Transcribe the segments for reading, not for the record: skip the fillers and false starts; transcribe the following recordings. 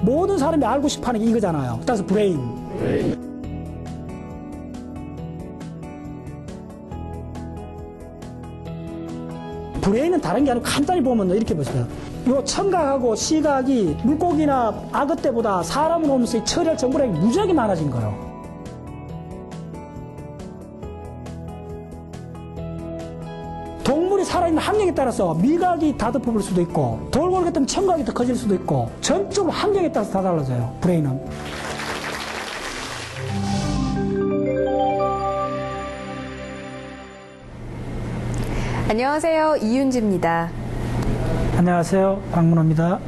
모든 사람이 알고 싶어하는 게 이거잖아요. 따라서 브레인. 브레인은 다른 게 아니고 간단히 보면 이렇게 보세요. 요 청각하고 시각이 물고기나 악어 때보다 사람을 오면서 처리할 정보량이 무지하게 많아진 거예요. 동물이 살아있는 환경에 따라서 미각이 다 덮어볼 수도 있고 돌고래 같으면 청각이 더 커질 수도 있고 전적으로 환경에 따라서 다 달라져요. 브레인은. 안녕하세요. 이윤지입니다. 안녕하세요. 박문호입니다.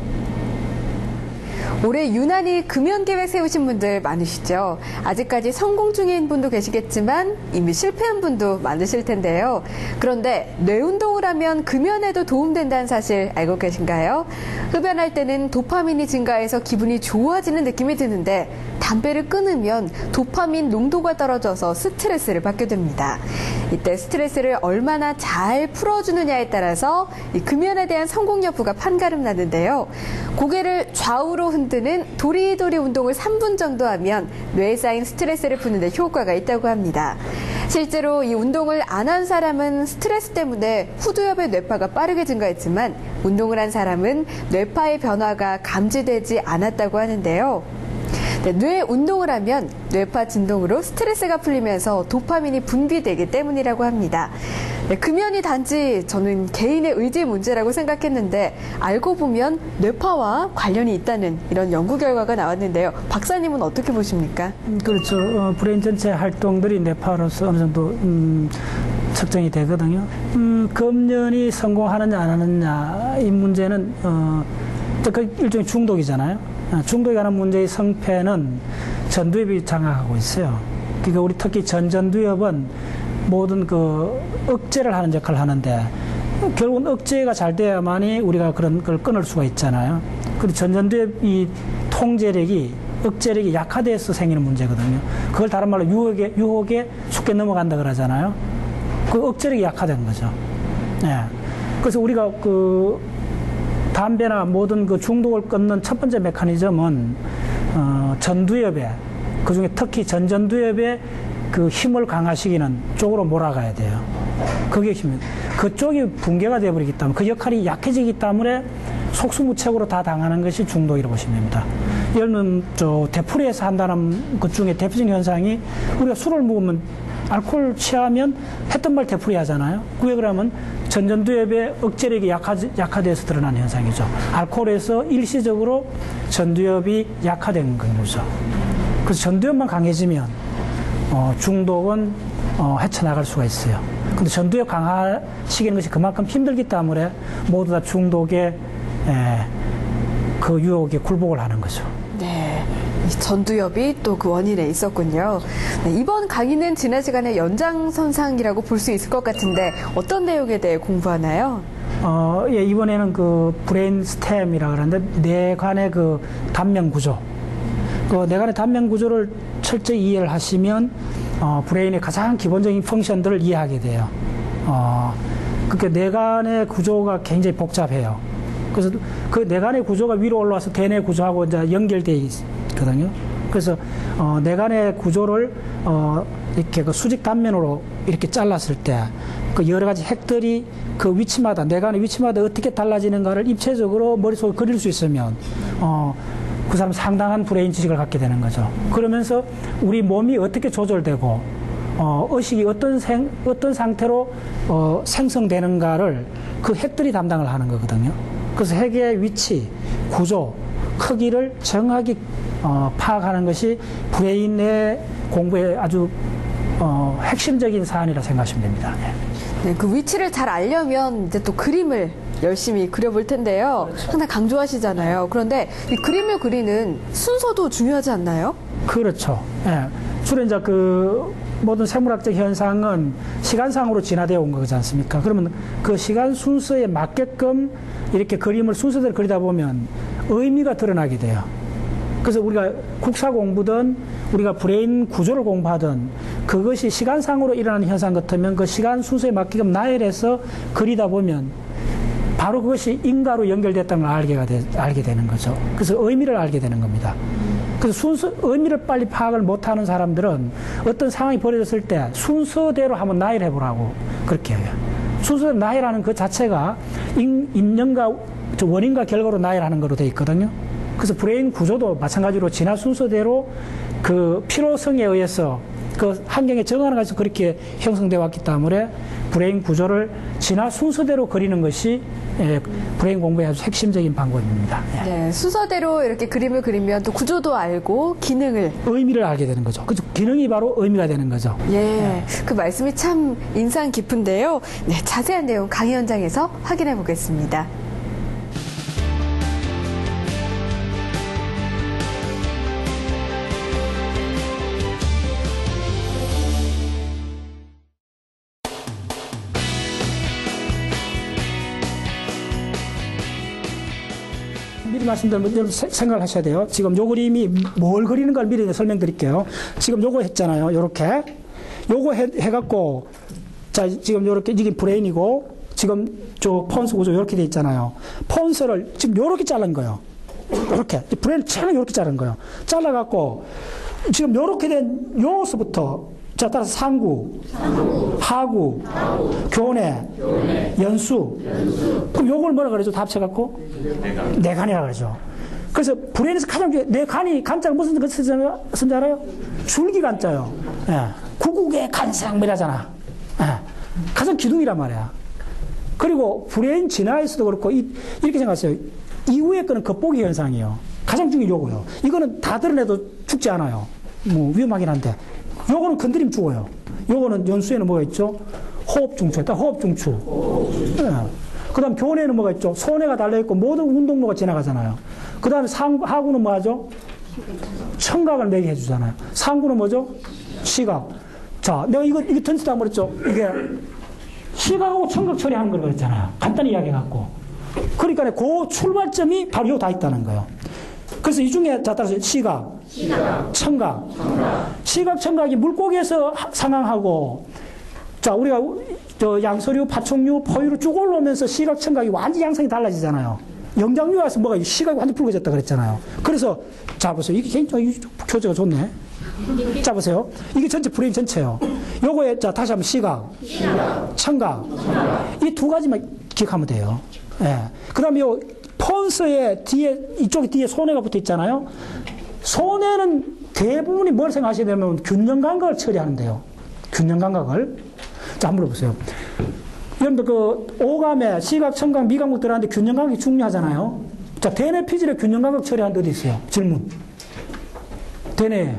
올해 유난히 금연 계획 세우신 분들 많으시죠? 아직까지 성공 중인 분도 계시겠지만 이미 실패한 분도 많으실 텐데요. 그런데 뇌 운동을 하면 금연에도 도움된다는 사실 알고 계신가요? 흡연할 때는 도파민이 증가해서 기분이 좋아지는 느낌이 드는데 담배를 끊으면 도파민 농도가 떨어져서 스트레스를 받게 됩니다. 이때 스트레스를 얼마나 잘 풀어주느냐에 따라서 이 금연에 대한 성공 여부가 판가름 나는데요. 고개를 좌우로 흔드는 도리도리 운동을 3분 정도 하면 뇌에 쌓인 스트레스를 푸는 데 효과가 있다고 합니다. 실제로 이 운동을 안 한 사람은 스트레스 때문에 후두엽의 뇌파가 빠르게 증가했지만 운동을 한 사람은 뇌파의 변화가 감지되지 않았다고 하는데요. 뇌 운동을 하면 뇌파 진동으로 스트레스가 풀리면서 도파민이 분비되기 때문이라고 합니다. 금연이 단지 저는 개인의 의지 문제라고 생각했는데 알고 보면 뇌파와 관련이 있다는 이런 연구 결과가 나왔는데요. 박사님은 어떻게 보십니까? 그렇죠. 브레인 전체 활동들이 뇌파로서 어느 정도 측정이 되거든요. 금연이 성공하느냐 안 하느냐 이 문제는 그 일종의 중독이잖아요. 중독에 관한 문제의 성패는 전두엽이 장악하고 있어요. 그러니까 우리 특히 전두엽은 모든 그 억제를 하는 역할을 하는데 결국은 억제가 잘 돼야만이 우리가 그런 걸 끊을 수가 있잖아요. 그리고 전두엽이 통제력이 억제력이 약화돼서 생기는 문제거든요. 그걸 다른 말로 유혹에 쉽게 넘어간다 그러잖아요. 그 억제력이 약화된 거죠. 네. 그래서 우리가 그 담배나 모든 그 중독을 끊는 첫 번째 메커니즘은 전두엽에 그중에 특히 전두엽에 그 힘을 강화시키는 쪽으로 몰아가야 돼요. 그게 힘입니다. 그쪽이 붕괴가 되어버리기 때문에 그 역할이 약해지기 때문에 속수무책으로 다 당하는 것이 중독이라고 보시면 됩니다. 예를 들면 되풀이해서 한다는 것 중에 대표적인 현상이 우리가 술을 먹으면 알코올 취하면 했던 말 되풀이 하잖아요. 왜 그러면 전두엽의 억제력이 약화돼서 드러나는 현상이죠. 알코올에서 일시적으로 전두엽이 약화된 거죠. 그래서 전두엽만 강해지면 중독은 헤쳐나갈 수가 있어요. 근데 전두엽 강화시키는 것이 그만큼 힘들기 때문에 모두 다 중독의 그 유혹에 굴복을 하는 거죠. 네. 전두엽이 또 그 원인에 있었군요. 네, 이번 강의는 지난 시간의 연장선상이라고 볼 수 있을 것 같은데 어떤 내용에 대해 공부하나요? 예, 이번에는 그 브레인 스템이라 그러는데 뇌관의 그 단면 구조. 그 뇌관의 단면 구조를 철저히 이해를 하시면 브레인의 가장 기본적인 펑션들을 이해하게 돼요. 그러니까 뇌관의 구조가 굉장히 복잡해요. 그래서 그 뇌관의 구조가 위로 올라와서 대뇌 구조하고 이제 연결되어 있거든요. 그래서 뇌관의 구조를 이렇게 그 수직 단면으로 이렇게 잘랐을 때 그 여러 가지 핵들이 그 위치마다 뇌관의 위치마다 어떻게 달라지는가를 입체적으로 머릿속에 그릴 수 있으면 그 사람 상당한 브레인 지식을 갖게 되는 거죠. 그러면서 우리 몸이 어떻게 조절되고 의식이 어떤 상태로 생성되는가를 그 핵들이 담당을 하는 거거든요. 그래서 핵의 위치, 구조, 크기를 정확히 파악하는 것이 브레인의 공부의 아주 핵심적인 사안이라 생각하시면 됩니다. 네, 그 위치를 잘 알려면 이제 또 그림을 열심히 그려볼 텐데요. 그렇죠. 항상 강조하시잖아요. 그런데 이 그림을 그리는 순서도 중요하지 않나요? 그렇죠. 예. 주로 이제 그 모든 생물학적 현상은 시간상으로 진화되어 온 거지 않습니까? 그러면 그 시간 순서에 맞게끔 이렇게 그림을 순서대로 그리다 보면 의미가 드러나게 돼요. 그래서 우리가 국사 공부든 우리가 브레인 구조를 공부하든 그것이 시간상으로 일어나는 현상 같으면 그 시간 순서에 맞게끔 나열해서 그리다 보면 바로 그것이 인과로 연결됐다는 걸 알게 되는 거죠. 그래서 의미를 알게 되는 겁니다. 그래서 의미를 빨리 파악을 못하는 사람들은 어떤 상황이 벌어졌을 때 순서대로 한번 나열해 보라고 그렇게 해요. 순서대로 나열하는 그 자체가 인연과 원인과 결과로 나열하는 거로 되어 있거든요. 그래서 브레인 구조도 마찬가지로 진화 순서대로 그 필요성에 의해서 그 환경에 적응하는 것에서 그렇게 형성되어 왔기 때문에 브레인 구조를 진화 순서대로 그리는 것이 브레인 공부의 아주 핵심적인 방법입니다. 네, 순서대로 이렇게 그림을 그리면 또 구조도 알고 기능을 의미를 알게 되는 거죠. 그래서 기능이 바로 의미가 되는 거죠. 예, 그 말씀이 참 인상 깊은데요. 네, 자세한 내용 강의 현장에서 확인해 보겠습니다. 미리 말씀드리면 여러분 생각을 하셔야 돼요. 지금 요 그림이 뭘 그리는 걸 미리 설명드릴게요. 지금 요거 했잖아요. 요렇게. 요거 해갖고, 자, 지금 요렇게, 이게 브레인이고, 지금 저 폰스 구조 요렇게 돼 있잖아요. 폰스를 지금 요렇게 자른 거예요. 요렇게. 브레인을 채는 요렇게 자른 거예요. 잘라갖고, 지금 요렇게 된 요서부터, 자, 따라서 상구, 하구, 교내, 연수. 그럼 요걸 뭐라 그러죠? 다 합쳐갖고? 내간이라 그러죠. 그래서 브레인에서 가장 중요한, 내간이, 간자가 무슨 거 쓴지 알아요? 줄기 간자요. 예. 구국의 간상이라잖아. 예. 가장 기둥이란 말이야. 그리고 브레인 진화에서도 그렇고, 이렇게 생각하세요. 이후에 거는 겉보기 현상이에요. 가장 중요한 요거요. 이거는 다 드러내도 죽지 않아요. 뭐, 위험하긴 한데. 요거는 건드리면 죽어요. 요거는 연수에는 뭐가 있죠? 호흡중추. 일단 호흡중추. 네. 그 다음 교내에는 뭐가 있죠? 손해가 달려있고 모든 운동로가 지나가잖아요. 그 다음에 하구는 뭐 하죠? 청각을 매게 해주잖아요. 상구는 뭐죠? 시각. 자, 내가 이게 전체다 안 그랬죠? 이게 시각하고 청각 처리하는 걸 그랬잖아요. 간단히 이야기해갖고. 그러니까 그 출발점이 바로 요 다 있다는 거예요. 그래서 이 중에, 자, 따라서 시각, 청각. 시각, 청각이 물고기에서 상황하고, 자, 우리가 저 양서류, 파충류, 포유류 쭉 올라오면서 시각, 청각이 완전히 양상이 달라지잖아요. 영장류에 와서 뭐가 시각이 완전히 붉어졌다 그랬잖아요. 그래서, 자, 보세요. 이게 굉장히 교재가 좋네. 자, 보세요. 이게 전체 브레인 전체예요. 요거에, 자, 다시 한번 시각, 청각. 이 두 가지만 기억하면 돼요. 예. 그 다음에 요, 폰스의 뒤에, 이쪽에 뒤에 손해가 붙어 있잖아요. 손해는 대부분이 뭘 생각하셔야 되면 균형 감각을 처리하는데요. 균형 감각을. 자, 한번 물어보세요. 여러분들 그 오감에 시각, 청각, 미감각 들어가는데 균형 감각이 중요하잖아요. 자, 대뇌 피질의 균형 감각 처리하는 데 어디 있어요? 질문. 대뇌.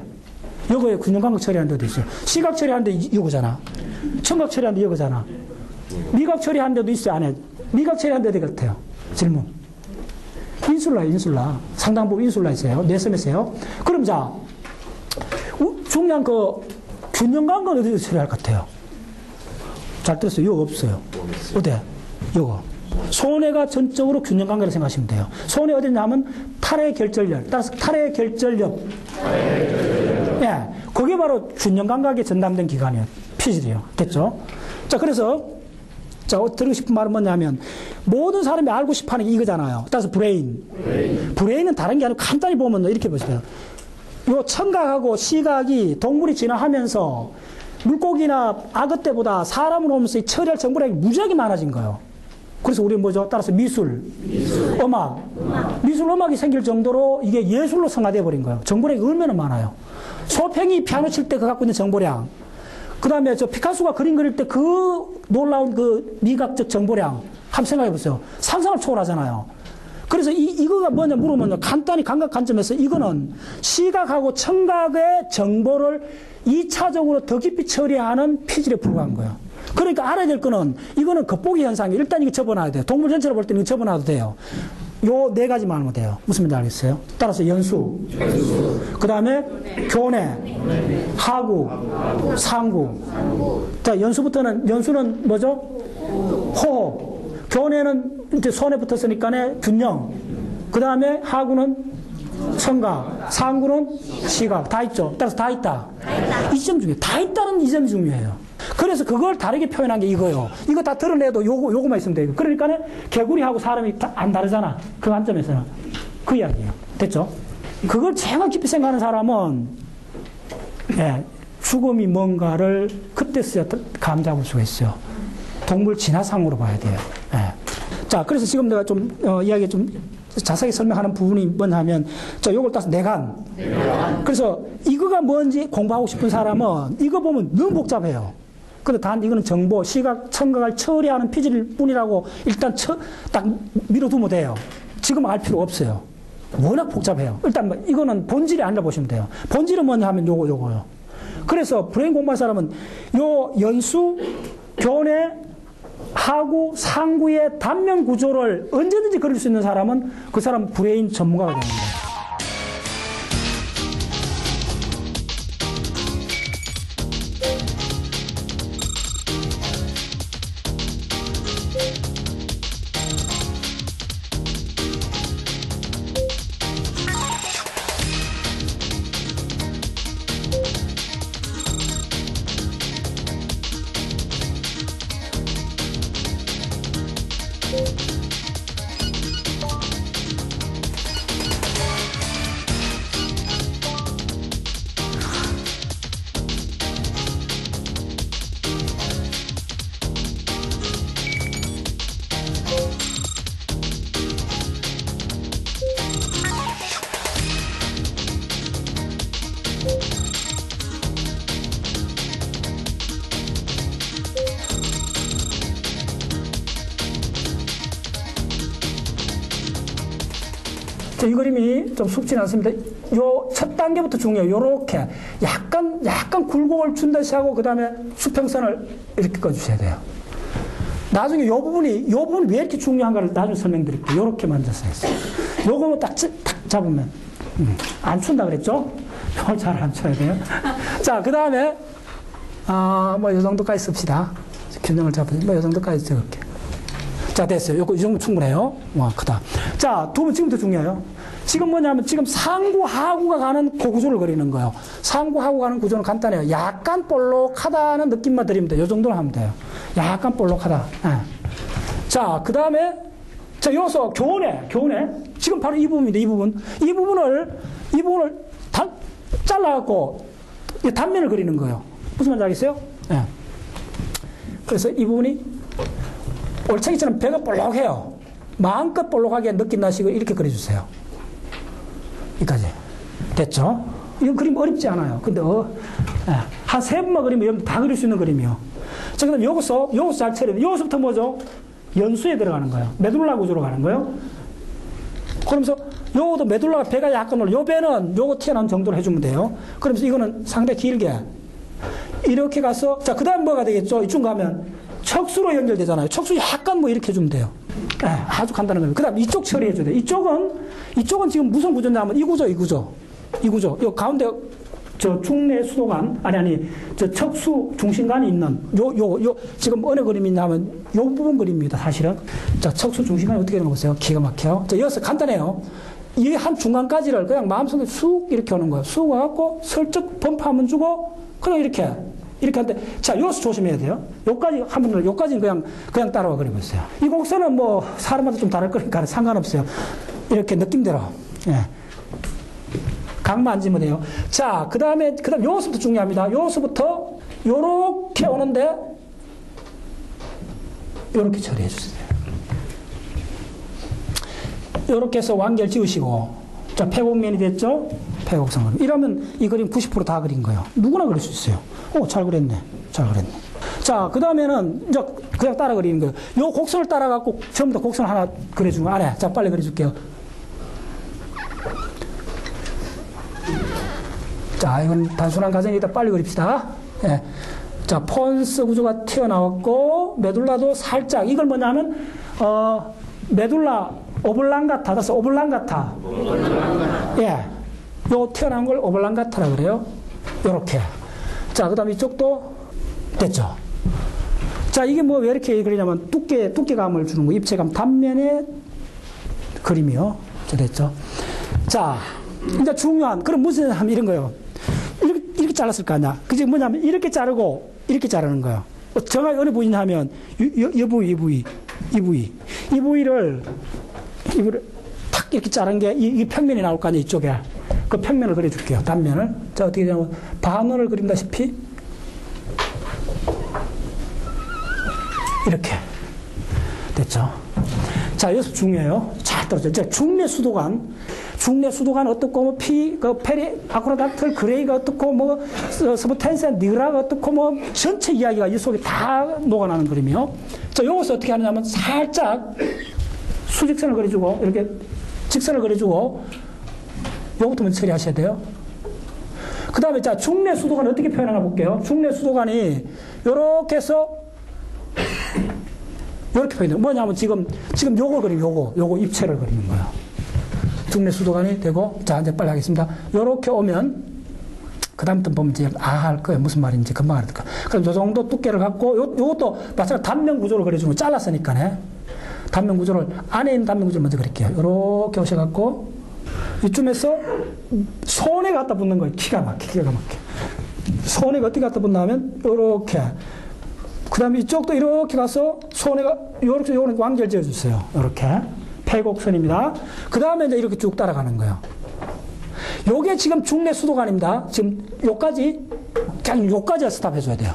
요거에 균형 감각 처리하는 데 어디 있어요? 시각 처리하는 데 이거잖아. 청각 처리하는 데 이거잖아. 미각 처리하는 데도 있어요, 안에. 미각 처리하는 데 어디 같아요? 질문. 인슐라. 상당 부분 인슐라 있어요. 뇌섬에 있어요. 그럼 자, 중요한 그 균형 감각은 어디서 처리할 것 같아요? 잘 들었어요? 이거 없어요. 어디? 이거. 손해가 전적으로 균형 감각을 생각하시면 돼요. 손해 어디냐면 탈의 결절력. 따라서 탈의 결절력. 예. 그게 바로 균형 감각에 전담된 기관이에요. 피질이에요. 됐죠? 자, 그래서 자, 드리고 싶은 말은 뭐냐면, 모든 사람이 알고 싶어 하는 게 이거잖아요. 따라서 브레인은 다른 게 아니고 간단히 보면 이렇게 보세요. 요 청각하고 시각이 동물이 진화하면서 물고기나 악어 때보다 사람으로 오면서 처리할 정보량이 무지하게 많아진 거예요. 그래서 우리 뭐죠? 따라서 미술, 음악. 미술, 음악이 생길 정도로 이게 예술로 성화되어 버린 거예요. 정보량이 얼마나 많아요. 소팽이 피아노 칠 때 그 갖고 있는 정보량. 그 다음에 저 피카소가 그림 그릴 때 그 놀라운 그 미각적 정보량 한번 생각해 보세요. 상상을 초월하잖아요. 그래서 이거가 뭐냐 물으면 간단히 감각 관점에서 이거는 시각하고 청각의 정보를 2차적으로 더 깊이 처리하는 피질에 불과한 거예요. 그러니까 알아야 될 거는 이거는 겉보기 현상이 일단 이거 접어놔야 돼요. 동물 전체로 볼 때는 이거 접어놔도 돼요. 요 네 가지만 하면 돼요. 무슨 말인지 알겠어요? 따라서 연수. 그 다음에 교내, 하구, 상구. 자, 연수는 뭐죠? 호흡. 교내는 이제 손에 붙었으니까 균형. 그 다음에 하구는 청각. 상구는 시각. 다 있죠? 따라서 다 있다. 이 점 중요해요. 다 있다는 이 점이 중요해요. 그래서 그걸 다르게 표현한 게 이거요. 이거 다 드러내도 요거만 있으면 돼요. 그러니까 개구리하고 사람이 안 다르잖아. 그 관점에서는. 그 이야기예요. 됐죠? 그걸 제가 깊이 생각하는 사람은, 예, 죽음이 뭔가를 그때서야 감 잡을 수가 있어요. 동물 진화상으로 봐야 돼요. 예. 자, 그래서 지금 내가 좀, 이야기 좀 자세히 설명하는 부분이 뭐냐 하면, 자, 요걸 따서 내간. 그래서 이거가 뭔지 공부하고 싶은 사람은 이거 보면 너무 복잡해요. 근데 단 이거는 정보, 시각, 청각을 처리하는 피질 뿐이라고 일단 딱 밀어두면 돼요. 지금 알 필요 없어요. 워낙 복잡해요. 일단 뭐 이거는 본질이 아니라 보시면 돼요. 본질은 뭐냐 하면 요거요. 그래서 브레인 공부할 사람은 요 연수, 교내, 하구, 상구의 단면 구조를 언제든지 그릴 수 있는 사람은 그 사람 브레인 전문가가 되는 거예요. 이 그림이 좀 쉽지는 않습니다. 요 첫 단계부터 중요해요. 요렇게 약간 굴곡을 준 듯이 하고 그 다음에 수평선을 이렇게 꺼주셔야 돼요. 나중에 요 부분이 왜 이렇게 중요한가를 나중에 설명드릴게요. 요렇게 만져서 했어요. 요거는 딱 잡으면 안 춘다 그랬죠? 요걸 잘 안 쳐야 돼요. 자, 그 다음에 뭐 요 정도까지 씁시다. 균형을 잡으면 뭐 요 정도까지 적을게. 자, 됐어요. 이 정도 충분해요. 와, 크다. 자, 두 번 지금부터 중요해요. 지금 뭐냐면, 지금 상구, 하구가 가는 그 구조를 그리는 거예요. 상구, 하구 가는 구조는 간단해요. 약간 볼록하다는 느낌만 드리면 돼요. 이 정도는 하면 돼요. 약간 볼록하다. 네. 자, 그 다음에, 자, 여기서 교내. 지금 바로 이 부분입니다. 이 부분을 잘라갖고, 단면을 그리는 거예요. 무슨 말인지 알겠어요? 네. 그래서 이 부분이, 올챙이처럼 배가 볼록해요. 마음껏 볼록하게 느낌 나시고 이렇게 그려주세요. 여기까지. 됐죠? 이건 그림 어렵지 않아요. 근데 한 세 번만 그리면 여러분 다 그릴 수 있는 그림이요. 자, 그다음 여기서 잘 처리해요. 여기서부터 뭐죠? 연수에 들어가는 거예요. 메둘라 구조로 가는 거예요. 그러면서 요것도 메둘라가 배가 약간 올라. 요 배는 요거 튀어나온 정도로 해주면 돼요. 그러면서 이거는 상당히 길게 이렇게 가서, 자, 그 다음 뭐가 되겠죠? 이쯤 가면 척수로 연결되잖아요. 척수 약간 뭐 이렇게 해주면 돼요. 아주 간단한 거예요. 그 다음 이쪽 처리해줘야 돼요. 이쪽은 지금 무슨 구조냐면 이 구조. 요 가운데 저 중내 수도관, 저 척수 중심관이 있는 지금 어느 그림이냐면 요 부분 그림입니다, 사실은. 자, 척수 중심관이 어떻게 되는 거 보세요. 기가 막혀요. 자, 여기서 간단해요. 이 한 중간까지를 그냥 마음속에 쑥 이렇게 오는 거예요. 쑥 와갖고 슬쩍 범파 한번 주고 그냥 이렇게 하는데, 자, 여기서 조심해야 돼요. 요까지는 그냥 따라와 그려보세요. 이 곡선은 뭐, 사람마다 좀 다를 거니까 상관없어요. 이렇게 느낌대로. 예. 각만 안 지면 돼요. 자, 그 다음에 여기서부터 중요합니다. 여기서부터 요렇게 오는데, 요렇게 처리해 주세요. 요렇게 해서 완결 지으시고, 자, 폐곡면이 됐죠? 폐곡선 그림. 이러면 이 그림 90% 다 그린 거예요. 누구나 그릴 수 있어요. 잘 그렸네. 자, 그 다음에는 이제 그냥 따라 그리는 거예요. 요 곡선을 따라갖고 전부 다 곡선 하나 그려주면 안 해. 자, 빨리 그려줄게요. 자, 이건 단순한 과정이니까 빨리 그립시다. 예. 자, 폰스 구조가 튀어나왔고, 메둘라도 살짝, 이걸 뭐냐면, 메둘라 오블랑가타, 그래서 오블랑가타. 예. 요 튀어나온 걸 오블랑가타라 그래요. 요렇게. 자, 그 다음 이쪽도 됐죠. 자, 이게 뭐 왜 이렇게 그리냐면 두께감을 주는 거, 입체감, 단면의 그림이요. 자, 됐죠. 자, 이제 중요한, 그럼 무슨 하면 이런 거예요. 이렇게 잘랐을 거 아니야. 그게 뭐냐면 이렇게 자르고 이렇게 자르는 거예요. 정확히 어느 부위냐 하면 이 부위를 탁 이렇게 자른 게 이 평면이 나올 거 아니에요. 이쪽에. 그 평면을 그려줄게요. 단면을. 자, 어떻게 되냐면 반원을 그린다시피 이렇게 됐죠. 자, 여기서 중요해요. 잘 떨어져. 이제 중내 수도관 어떻고, 뭐, 아크로닥틀, 그레이가 어떻고, 뭐, 스포텐센, 니그라가 어떻고, 뭐, 전체 이야기가 이 속에 다 녹아나는 그림이요. 자, 요것을 어떻게 하느냐면 살짝 수직선을 그려주고, 이렇게 직선을 그려주고, 요것도 먼저 처리하셔야 돼요. 그 다음에, 자, 중내 수도관 어떻게 표현하나 볼게요. 중내 수도관이 요렇게 해서, 요렇게 표현해요. 뭐냐면 지금 요거 그림, 요거 입체를 그리는 거예요. 중내 수도관이 되고, 자, 이제 빨리 하겠습니다. 요렇게 오면, 그 다음부터 보면 이제, 할 거예요. 무슨 말인지 금방 알아듣고. 그럼 요 정도 두께를 갖고, 요것도 마찬가지로 단면 구조를 그려주는 거 잘랐으니까네. 단면 구조를, 안에 있는 단면 구조를 먼저 그릴게요. 요렇게 오셔갖고, 이쯤에서 손에 갖다 붙는 거예요. 기가 막히게. 손에 어떻게 갖다 붙냐면, 요렇게. 그 다음에 이쪽도 이렇게 가서, 손에가, 요렇게 완결 지어주세요. 요렇게. 폐곡선입니다. 그 다음에 이제 이렇게 쭉 따라가는 거예요. 요게 지금 중내 수도관입니다. 지금 요까지, 그냥 요까지 스탑해줘야 돼요.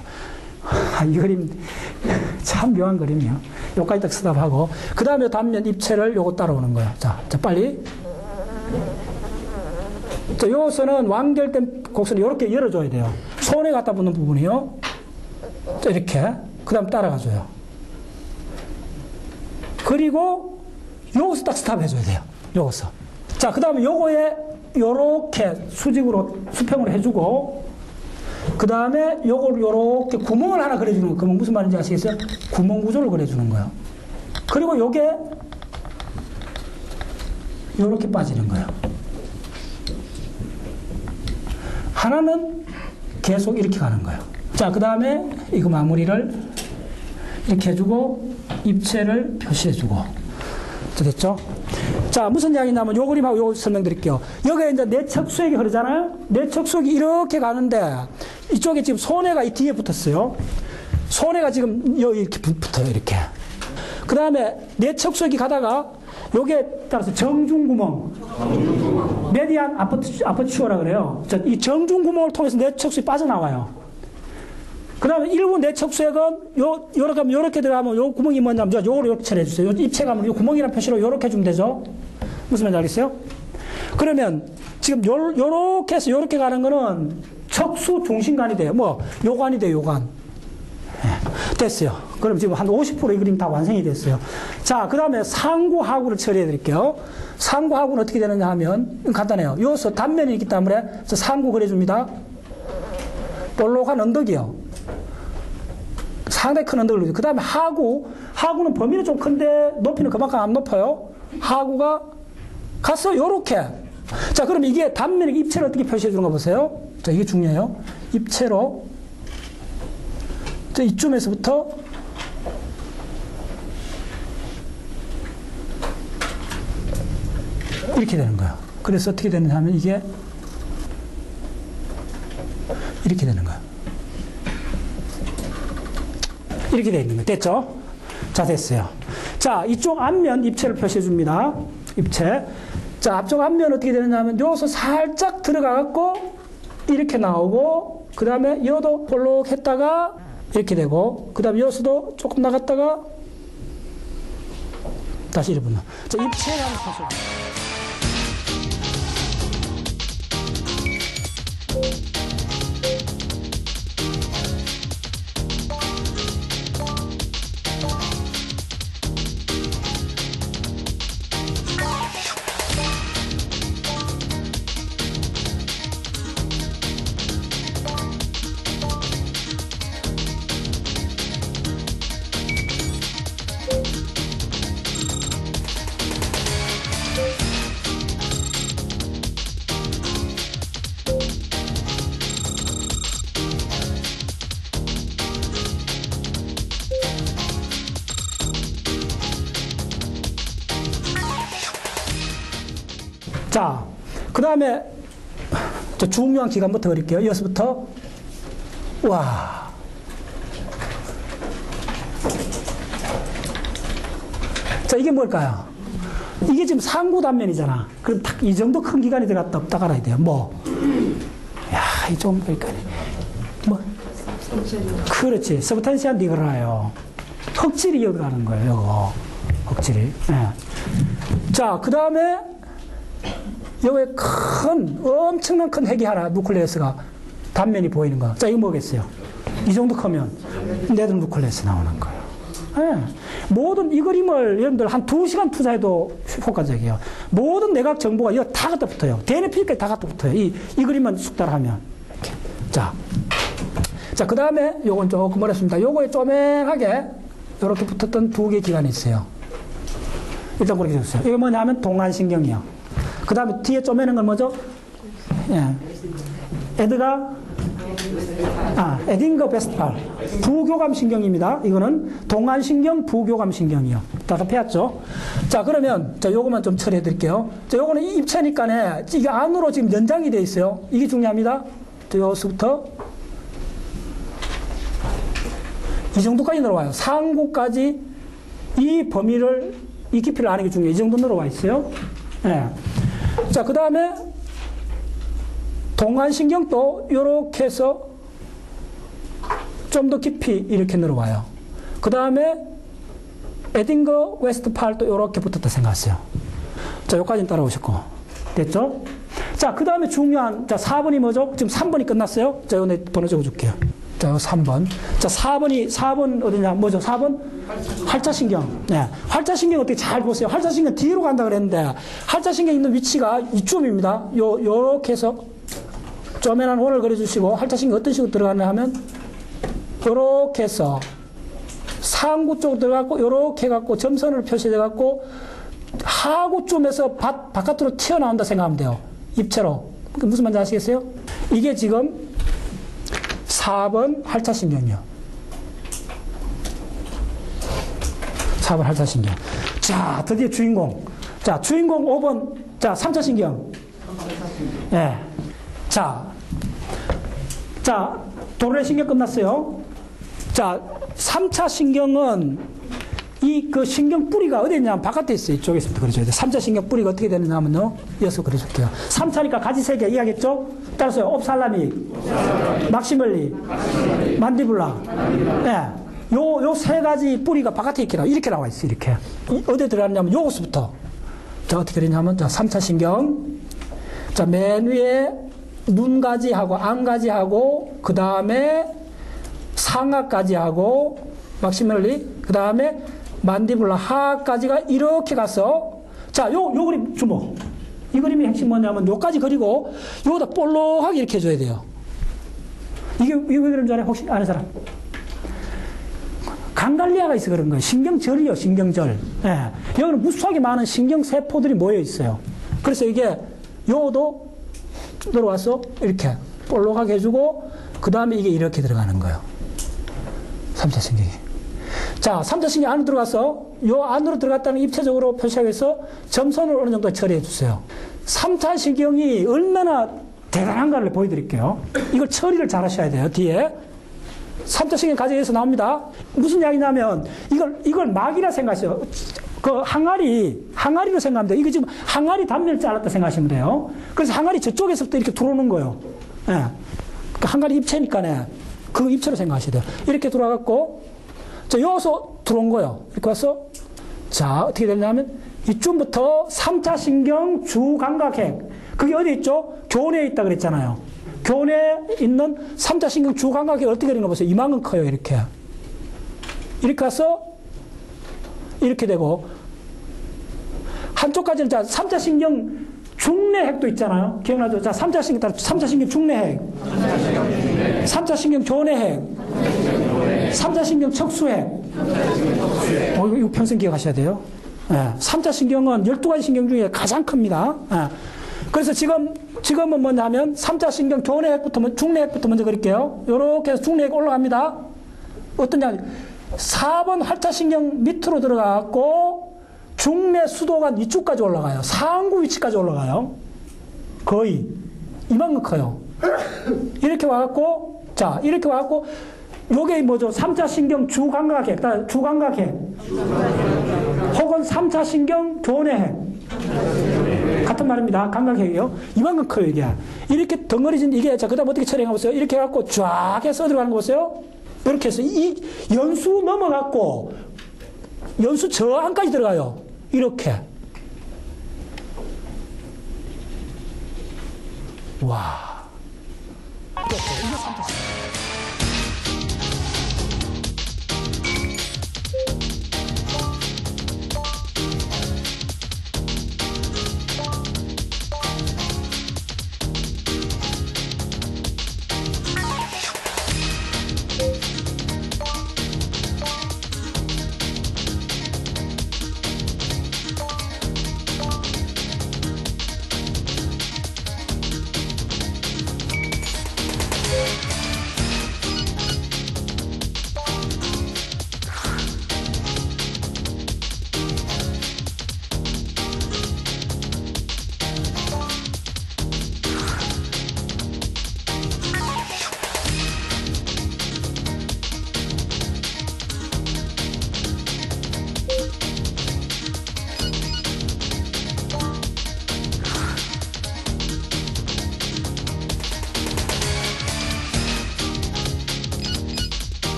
이 그림, 참 묘한 그림이에요. 요까지 딱 스탑하고, 그 다음에 단면 입체를 요거 따라오는 거예요. 자, 빨리. 자, 요 선은 완결된 곡선을 요렇게 열어줘야 돼요. 손에 갖다 붙는 부분이요. 자, 이렇게. 그 다음 따라가줘요. 그리고, 요것을 딱 스탑해줘야 돼요. 요것을. 자, 그 다음에 요거에 요렇게 수직으로 수평을 해주고, 그 다음에 요걸 요렇게 구멍을 하나 그려주는 거예요. 그러면 무슨 말인지 아시겠어요? 구멍 구조를 그려주는 거예요. 그리고 요게 요렇게 빠지는 거예요. 하나는 계속 이렇게 가는 거예요. 자, 그 다음에 이거 마무리를 이렇게 해주고, 입체를 표시해주고. 됐죠? 자, 무슨 이야기냐면 요 그림하고 요 설명드릴게요. 여기에 이제 내척수액이 흐르잖아요? 내척수액이 이렇게 가는데 이쪽에 지금 손해가 이 뒤에 붙었어요. 손해가 지금 여기 이렇게 붙어요. 이렇게. 그 다음에 내척수액이 가다가 요게 따라서 정중구멍. 메디안 아퍼추어라 그래요. 이 정중구멍을 통해서 내척수액이 빠져나와요. 그 다음에 일부 내척수액은 요렇게 들어가면 요 구멍이 뭐냐면 요걸 이렇게 처리해주세요. 요 입체 가면 요 구멍이라는 표시로 요렇게 해주면 되죠. 무슨 말인지 알겠어요? 그러면 지금 요렇게 해서 요렇게 가는 거는 척수 중심관이 돼요. 뭐, 요관이 돼요, 요관. 됐어요. 그럼 지금 한 50% 이 그림 다 완성이 됐어요. 자, 그 다음에 상구, 하구를 처리해 드릴게요. 상구, 하구는 어떻게 되느냐 하면, 간단해요. 요서 단면이 있기 때문에 상구 그려줍니다. 볼록한 언덕이요. 상당히 큰 언덕을 그려줘요. 그 다음에 하구는 범위는 좀 큰데 높이는 그만큼 안 높아요. 하구가 가서 요렇게. 자, 그럼 이게 단면에 입체를 어떻게 표시해 주는 거 보세요. 자, 이게 중요해요. 입체로. 자, 이쯤에서부터 이렇게 되는 거예요. 그래서 어떻게 되느냐 하면 이게 이렇게 되는 거예요. 이렇게 되어 있는 거예요. 됐죠? 자, 됐어요. 자, 이쪽 앞면 입체를 표시해 줍니다. 입체. 자, 앞쪽 앞면 어떻게 되느냐 하면 여기서 살짝 들어가갖고 이렇게 나오고, 그 다음에 여도 볼록 했다가 이렇게 되고, 그 다음에 여수도 조금 나갔다가 다시 이렇게 붙는. 자, 입체라는 표시. 자, 그 다음에 중요한 기관부터 그릴게요. 여기서부터 와, 자, 이게 뭘까요? 이게 지금 상부 단면이잖아. 그럼 딱 이 정도 큰 기관이 들어갔다 없다 알아야 돼요. 뭐? 야, 이 좀, 그러니까. 뭐? 그렇지. 서브탄시안 니그라요. 흑질이 여기 가는 거예요, 요거. 흑질이. 예. 자, 그 다음에, 여기에 엄청난 큰 핵이 하나, 누클레우스가 단면이 보이는 거. 자, 이거 뭐겠어요? 이 정도 크면 네드 누클레우스 나오는 거예요. 예. 모든 이 그림을 여러분들 한 2시간 투자해도 효과적이에요. 모든 내각 정보가 이거 다 갖다 붙어요. DNA까지 다 갖다 붙어요. 이 그림만 숙달하면. 이렇게. 자, 그 다음에 요건 조금 어렵습니다. 요거에 쪼매하게 이렇게 붙었던 2개의 기관이 있어요. 일단 그렇게 해주세요. 이게 뭐냐면 동안신경이요. 그 다음에 뒤에 쪼매는 건 뭐죠? 예. 에딩거 베스트팔. 부교감신경입니다. 이거는 동안신경, 부교감신경이요. 다들 배웠죠? 자, 그러면, 자, 요거만 좀 처리해 드릴게요. 자, 요거는 입체니까네, 이게 안으로 지금 연장이 되어 있어요. 이게 중요합니다. 자, 여기서부터 이 정도까지 늘어와요. 상부까지 이 범위를, 이 깊이를 아는 게 중요해요. 이 정도 늘어와 있어요. 예. 자, 그 다음에 동안신경도 이렇게 해서 좀 더 깊이 이렇게 늘어와요. 그 다음에 에딩거 웨스트팔도 이렇게 붙었다 생각하세요. 자, 여기까지는 따라오셨고. 됐죠? 자, 그 다음에 중요한, 자, 4번이 뭐죠? 지금 3번이 끝났어요? 자, 요거 번호 적어줄게요. 자, 요 3번. 자, 4번 어디냐? 뭐죠? 4번? 활자신경. 네. 활자신경 어떻게 잘 보세요. 활자신경 뒤로 간다 그랬는데, 활자신경 있는 위치가 이쯤입니다. 요렇게 해서 쪼매난 원을 그려주시고, 활자신경 어떤 식으로 들어가냐 하면, 요렇게 해서 상부 쪽으로 들어갔고, 요렇게 해갖고 점선을 표시해갖고, 하구쯤에서 바깥으로 튀어나온다 생각하면 돼요. 입체로. 무슨 말인지 아시겠어요? 이게 지금 4번 활자신경이요. 4번 활자신경. 자, 드디어 주인공. 자, 주인공 5번. 자, 3차신경. 예. 자, 도래신경 끝났어요. 자, 3차 신경은 그 신경 뿌리가 어디 있냐면 바깥에 있어요. 이쪽에서부터 그려줘야 돼요. 3차 신경 뿌리가 어떻게 되느냐 하면요. 이어서 그려줄게요. 3차니까 가지 3개 이해하겠죠? 따라서요. 옵살라믹, 막시멀리, 만디블라. 예. 요 3가지 뿌리가 바깥에 이렇게 나와 있어요. 이렇게. 어디에 들어갔냐면 요것부터. 자, 어떻게 되냐면, 자, 3차 신경. 자, 맨 위에 눈가지하고 안가지하고, 그 다음에 상하까지하고, 막시멀리, 그 다음에 만디블라 하까지가 이렇게 가서, 자, 요 그림 주목. 이 그림의 핵심 뭐냐면 요까지 그리고 요거다 볼록하게 이렇게 해줘야 돼요. 이게 왜 그런 줄 알아요? 혹시 아는 사람? 강갈리아가 있어 그런 거예요. 신경절이요, 신경절. 예. 여기는 무수하게 많은 신경세포들이 모여 있어요. 그래서 이게 요도 들어와서 이렇게 볼록하게 해주고, 그 다음에 이게 이렇게 들어가는 거예요. 3차 신경이. 자, 3차 신경 안으로 들어가서 요 안으로 들어갔다는 입체적으로 표시하기 위해서 점선을 어느 정도 처리해 주세요. 3차 신경이 얼마나 대단한가를 보여드릴게요. 이걸 처리를 잘 하셔야 돼요, 뒤에. 3차 신경 가정에서 나옵니다. 무슨 이야기냐면, 이걸 막이라 생각하세요. 그 항아리로 생각하면 돼요. 이거 지금 항아리 단면을 잘랐다 생각하시면 돼요. 그래서 항아리 저쪽에서부터 이렇게 들어오는 거예요. 예. 그 항아리 입체니까네. 그 입체로 생각하셔야 돼요. 이렇게 들어와갖고, 자, 여기서 들어온 거예요. 이렇게 와서, 자, 어떻게 되냐면, 이쯤부터 3차 신경 주감각핵. 그게 어디 있죠? 교내에 있다 그랬잖아요. 교내에 있는 3차 신경 주감각핵이 어떻게 되는 거 보세요. 이만큼 커요, 이렇게. 이렇게 와서, 이렇게 되고, 한쪽까지는, 자, 3차 신경 중내핵도 있잖아요. 기억나죠? 자, 3차 신경 중내핵. 3차 신경 교내핵. 3차 신경 척수핵. 이거 평생 기억하셔야 돼요. 예. 3차 신경은 12가지 신경 중에 가장 큽니다. 예. 그래서 지금은 뭐냐면 3차 신경 교내핵부터, 중내핵부터 먼저 그릴게요. 요렇게 해서 중내핵 올라갑니다. 어떠냐. 4번 활자신경 밑으로 들어가고 중내 수도관 위쪽까지 올라가요. 상부 위치까지 올라가요. 거의 이만큼 커요. 이렇게 와갖고, 자, 이렇게 와갖고 요게 뭐죠? 3차 신경 주감각핵. 주감각핵. 혹은 3차 신경 교내 핵. 같은 말입니다. 감각핵이요. 이만큼 커요, 이게. 이렇게 덩어리진 이게, 자, 그 다음 어떻게 처리해 보세요. 이렇게 해갖고 쫙 해서 들어가는 거 보세요. 이렇게 해서 이 연수 넘어갖고 연수 저 안까지 들어가요. 이렇게. 와.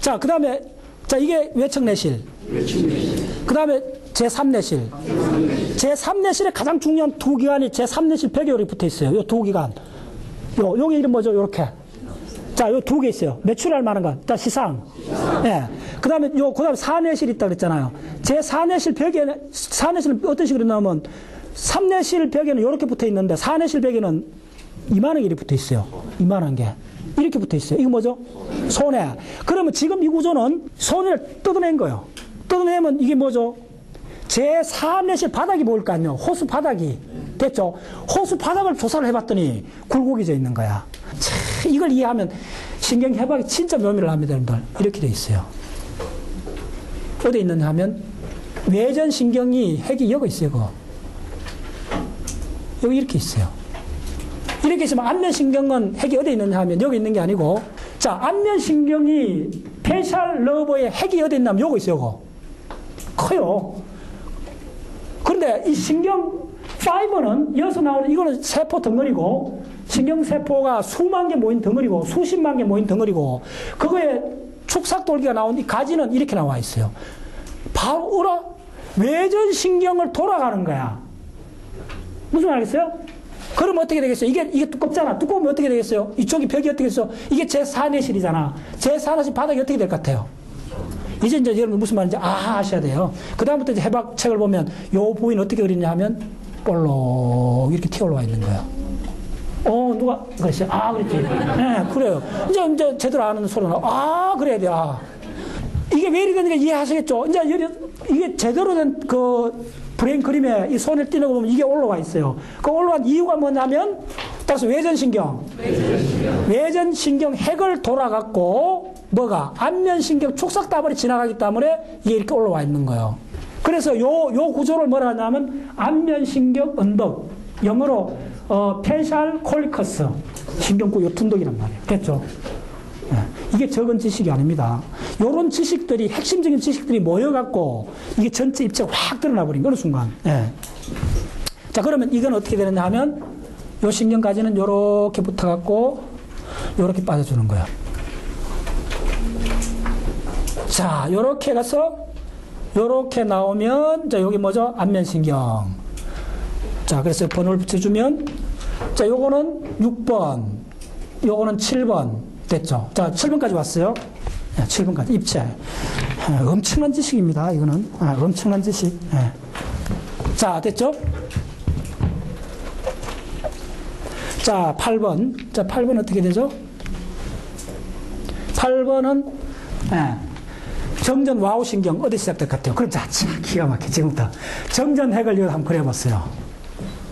자, 그 다음에, 자, 이게 외척내실. 그 다음에 제3내실. 제3내실의 가장 중요한 두 기관이 제3내실 벽에 이렇게 붙어 있어요. 요 두 기관. 여기 이름 뭐죠? 요렇게. 자, 요 두 개 있어요. 매출할 만한 것. 자, 시상. 예. 그 다음에 그 다음에 4내실 있다 그랬잖아요. 제4내실 벽에, 4내실은 어떤 식으로 나오면 3내실 벽에는 이렇게 붙어 있는데 4내실 벽에는 이만한 게 이렇게 붙어 있어요. 이만한 게. 이렇게 붙어 있어요. 이거 뭐죠? 손해. 그러면 지금 이 구조는 손해를 뜯어낸 거예요. 뜯어내면 이게 뭐죠? 제4내실 바닥이 보일 거 아니에요. 호수 바닥이. 됐죠? 호수 바닥을 조사를 해봤더니 굴곡이져 있는 거야. 참, 이걸 이해하면 신경 해박이 진짜 묘미를 합니다, 여러분들. 이렇게 돼 있어요. 어디 있느냐 하면 외전신경이 핵이 여기 있어요, 이거. 여기 이렇게 있어요. 이렇게 있으면 안면신경은 핵이 어디 있느냐 하면 여기 있는 게 아니고, 자, 안면신경이 페셜 러버의 핵이 어디 있냐면 여기 있어요, 이거. 커요. 그런데 이 신경 파이버는 여기서 나오는 이거는 세포 덩어리고, 신경세포가 수만 개 모인 덩어리고, 수십만 개 모인 덩어리고, 그거에 축삭돌기가 나온 이 가지는 이렇게 나와 있어요. 바로 외전신경을 돌아가는 거야. 무슨 말 알겠어요? 그러면 어떻게 되겠어요? 이게 두껍잖아. 두꺼우면 어떻게 되겠어요? 이쪽이 벽이 어떻게 되겠어요? 이게 제4내실이잖아. 제4내실 바닥이 어떻게 될 것 같아요? 이제 여러분 무슨 말인지 아셔야 돼요. 그다음부터 이제 해박책을 보면 요 부위는 어떻게 그리냐 하면 볼록 이렇게 튀어올라 있는 거예요. 누가 그랬어요? 그랬지. 네, 그래요. 이제 제대로 아는 소리가 그래야 돼. 이게 왜 이렇게 되는가 이해하시겠죠? 이제 이게 제대로 된 브레인 그림에 이 손을 띄는 거 보면 이게 올라와 있어요. 그 올라간 이유가 뭐냐면, 따라서 외전신경 핵을 돌아갔고, 뭐가? 안면신경 축삭다발이 지나가기 때문에 이게 이렇게 올라와 있는 거예요. 그래서 요 구조를 뭐라 하냐면, 안면신경 언덕. 영어로, 페셜 콜리커스. 신경구 요 둔덕이란 말이에요. 됐죠? 네. 이게 적은 지식이 아닙니다. 요런 지식들이, 핵심적인 지식들이 모여갖고, 이게 전체 입체가 확 드러나 버린 어느 순간. 네. 자, 그러면 이건 어떻게 되느냐 하면, 요 신경까지는 요렇게 붙어갖고, 요렇게 빠져주는 거예요. 자, 요렇게 가서, 요렇게 나오면, 자, 여기 뭐죠? 안면신경. 자, 그래서 번호를 붙여주면, 자, 요거는 6번, 요거는 7번. 됐죠? 자, 7번까지 왔어요. 7번까지. 입체. 엄청난 지식입니다, 이거는. 엄청난 지식. 자, 됐죠? 자, 8번. 자, 8번 어떻게 되죠? 8번은, 정전 와우신경 어디 시작될 것 같아요? 그럼 자, 기가 막혀. 지금부터. 정전핵을 이거 한번 그려봤어요.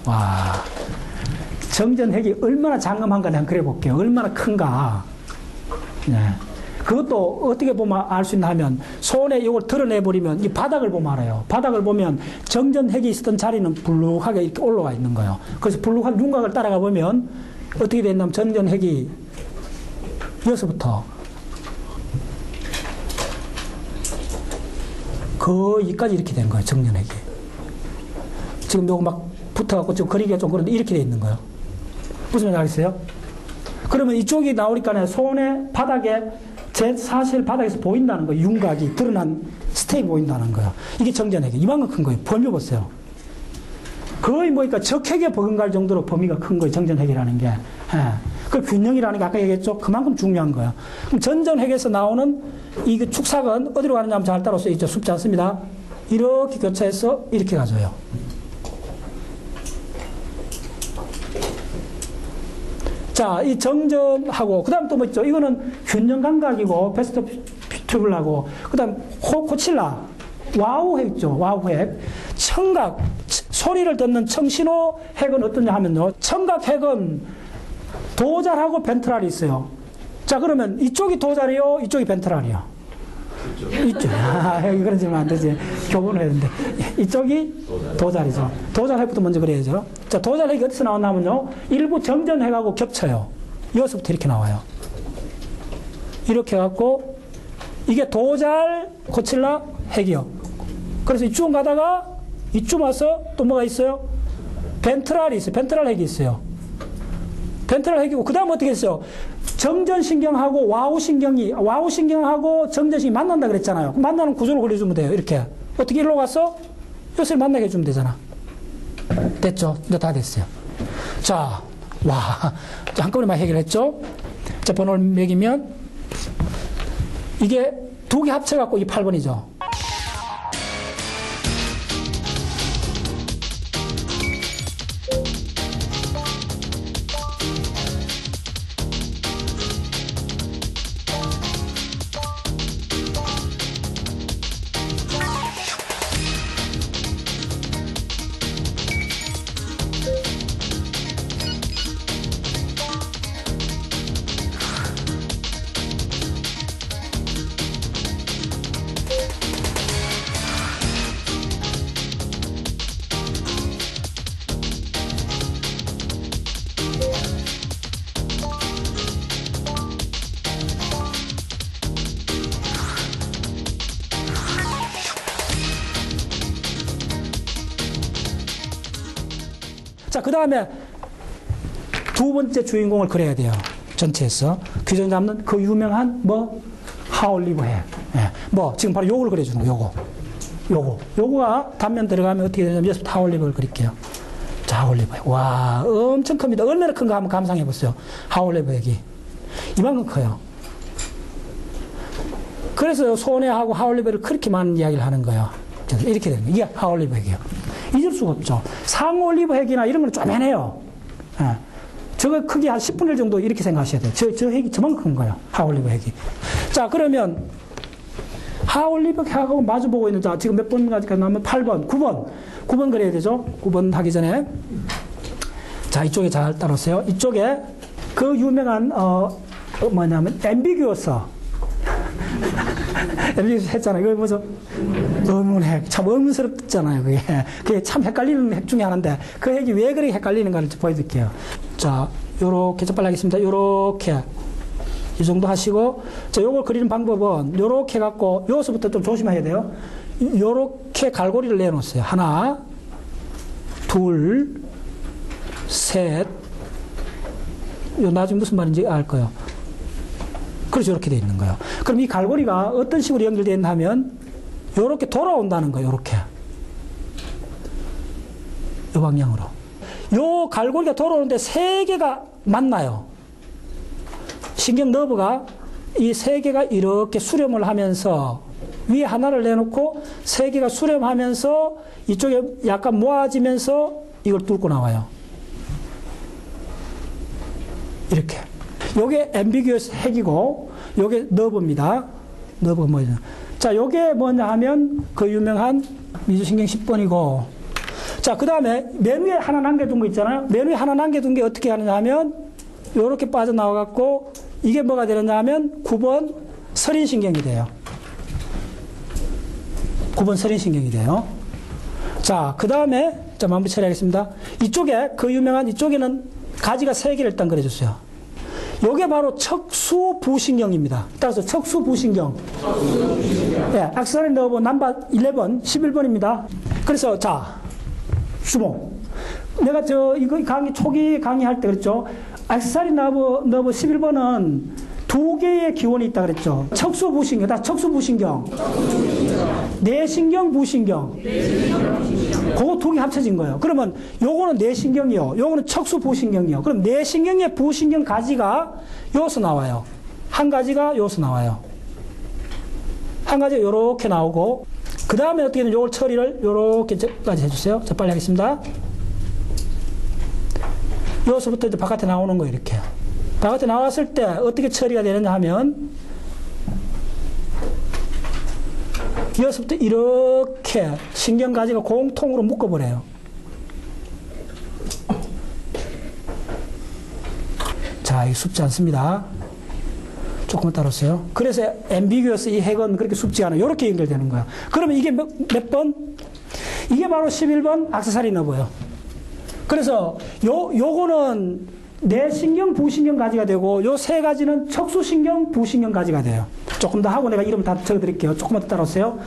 와. 정전핵이 얼마나 장엄한가 한번 그려볼게요. 얼마나 큰가. 네. 그것도 어떻게 보면 알 수 있나 하면 손에 이걸 드러내버리면 이 바닥을 보면 알아요. 바닥을 보면 정전핵이 있었던 자리는 불룩하게 이렇게 올라와 있는 거예요. 그래서 불룩한 윤곽을 따라가 보면 어떻게 됐냐면 정전핵이 여기서부터 거기까지 이렇게 된 거예요. 정전핵이. 지금 요거 막 붙어갖고 지금 그리기가 좀 그런데 이렇게 돼 있는 거예요. 무슨 말인지 알겠어요? 그러면 이쪽이 나오니까 손에 바닥에 사실 바닥에서 보인다는 거예요. 윤곽이 드러난 스테이 보인다는 거예요. 이게 정전핵이 이만큼 큰 거예요. 범위 보세요. 거의 뭐니까 적핵에 버금갈 정도로 범위가 큰 거예요. 정전핵이라는 게. 예. 그 균형이라는 게 아까 얘기했죠. 그만큼 중요한 거예요. 그럼 전전핵에서 나오는 이 축삭은 어디로 가느냐 하면 잘 따라서 있죠. 숲지 않습니다. 이렇게 교차해서 이렇게 가져요. 자, 이 정전하고, 그 다음 또 뭐 있죠? 이거는 균형 감각이고, 베스트 튜블하고, 그 다음 코칠라, 와우핵 있죠? 와우핵. 청각, 소리를 듣는 청신호 핵은 어떠냐 하면요. 청각 핵은 도잘하고 벤트랄이 있어요. 자, 그러면 이쪽이 도잘이요? 이쪽이 벤트랄이요? 이쪽. 여기 그런 질문 안 되지. 교본을 해야 되는데. 이쪽이 도잘이죠. 도잘핵부터 먼저 그래야죠. 자, 도잘핵이 어디서 나왔냐면요. 일부 정전핵하고 겹쳐요. 여기서부터 이렇게 나와요. 이렇게 해갖고, 이게 도잘, 코칠라, 핵이요. 그래서 이쪽 가다가, 이쪽 와서 또 뭐가 있어요? 벤트랄이 있어요. 벤트랄 핵이 있어요. 벤트랄 핵이고, 그 다음 어떻게 했어요? 정전신경하고 와우신경하고 정전신경이 만난다 그랬잖아요. 만나는 구조를 그려주면 돼요. 이렇게. 어떻게 일로 가서 요새를 만나게 해주면 되잖아. 됐죠? 이제 다 됐어요. 자, 와. 한꺼번에 막 해결했죠? 자, 번호를 매기면 이게 두 개 합쳐갖고 이 8번이죠. 자, 그 다음에 두 번째 주인공을 그려야 돼요. 전체에서. 규정 잡는 그 유명한 하울리버 핵. 예. 지금 바로 요걸 그려주는 거, 요거가 단면 들어가면 어떻게 되냐면, 여기서 하울리버를 그릴게요. 자, 하울리버 핵. 와, 엄청 큽니다. 얼마나 큰가 한번 감상해 보세요. 하울리버 핵이. 이만큼 커요. 그래서 손해하고 하울리버를 그렇게 많은 이야기를 하는 거예요. 이렇게 되는 거예요. 이게 하울리버 핵이에요. 잊을 수가 없죠. 상올리버 핵이나 이런 건 좀 애매해요. 예. 저거 크기 한 10분의 1 정도 이렇게 생각하셔야 돼요. 저 핵이 저만큼 큰 거예요. 하울리버 핵이. 자, 그러면 하울리버 핵하고 마주보고 있는, 자, 지금 몇 번까지 나오면 8번, 9번 그려야 되죠. 9번 하기 전에. 자, 이쪽에 잘 따라오세요. 이쪽에 그 유명한, 앰비규어스. 앰비규어스 했잖아요. 이거 뭐죠? 의문핵. 참 의문스럽잖아요, 그게. 그게 참 헷갈리는 핵 중에 하나인데, 그 핵이 왜 그렇게 헷갈리는가를 보여드릴게요. 자, 요렇게 좀 빨리 하겠습니다. 요렇게. 이 정도 하시고, 자, 요걸 그리는 방법은 요렇게 해갖고, 여기서부터 좀 조심해야 돼요. 요렇게 갈고리를 내놓으세요. 하나, 둘, 셋. 요 나중에 무슨 말인지 알 거예요. 그래서 이렇게 되어 있는 거예요. 그럼 이 갈고리가 어떤 식으로 연결되어 있나 하면, 요렇게 돌아온다는 거예요, 요렇게. 요 방향으로. 요 갈고리가 돌아오는데 세 개가 만나요. 신경 너브가 이 세 개가 이렇게 수렴을 하면서 위에 하나를 내놓고 세 개가 수렴하면서 이쪽에 약간 모아지면서 이걸 뚫고 나와요. 이렇게. 요게 앰비규어스 핵이고, 요게 너브입니다. 너브가 뭐냐. 자, 요게 뭐냐 하면 그 유명한 미주신경 10번이고, 자, 그 다음에 맨 위에 하나 남겨둔 거 있잖아요. 맨 위에 하나 남겨둔 게 어떻게 하느냐 하면, 요렇게 빠져나와갖고, 이게 뭐가 되느냐 하면 9번 서린신경이 돼요. 9번 서린신경이 돼요. 자, 그 다음에, 자, 마무리 처리하겠습니다. 이쪽에, 그 유명한 이쪽에는 가지가 3개를 일단 그려줬어요. 요게 바로 척수부신경입니다. 따라서 척수부신경. 예, 악세사리 너브 넘버 11번, 11번입니다. 그래서, 자, 주목. 내가 이거 초기 강의할 때 그랬죠. 악세사리 너브 11번은 2개의 기원이 있다 그랬죠. 척수부신경, 다 척수부신경. 내신경, 부신경. 그거 2개 합쳐진 거예요. 그러면 요거는 내신경이요. 요거는 척수부신경이요. 그럼 내신경의 부신경 가지가 여기서 나와요. 한 가지가 여기서 나와요. 한 가지가 요렇게 나오고, 그 다음에 어떻게 되면 요걸 처리를 요렇게까지 해주세요. 자, 빨리 하겠습니다. 여기서부터 이제 바깥에 나오는 거예요, 이렇게. 바깥에 나왔을 때 어떻게 처리가 되느냐 하면 여기서부터 이렇게 신경가지가 공통으로 묶어버려요. 자, 이거 쉽지 않습니다. 조금만 따라오세요. 그래서 앰비규어스 이 핵은 그렇게 쉽지 않아요. 이렇게 연결되는 거야. 그러면 이게 몇 번? 이게 바로 11번 액세서리 너브예요. 그래서 요거는 내신경, 부신경 가지가 되고 요 3가지는 척수신경, 부신경 가지가 돼요. 조금 더 하고 내가 이름 다 적어드릴게요. 조금만 더 따라오세요.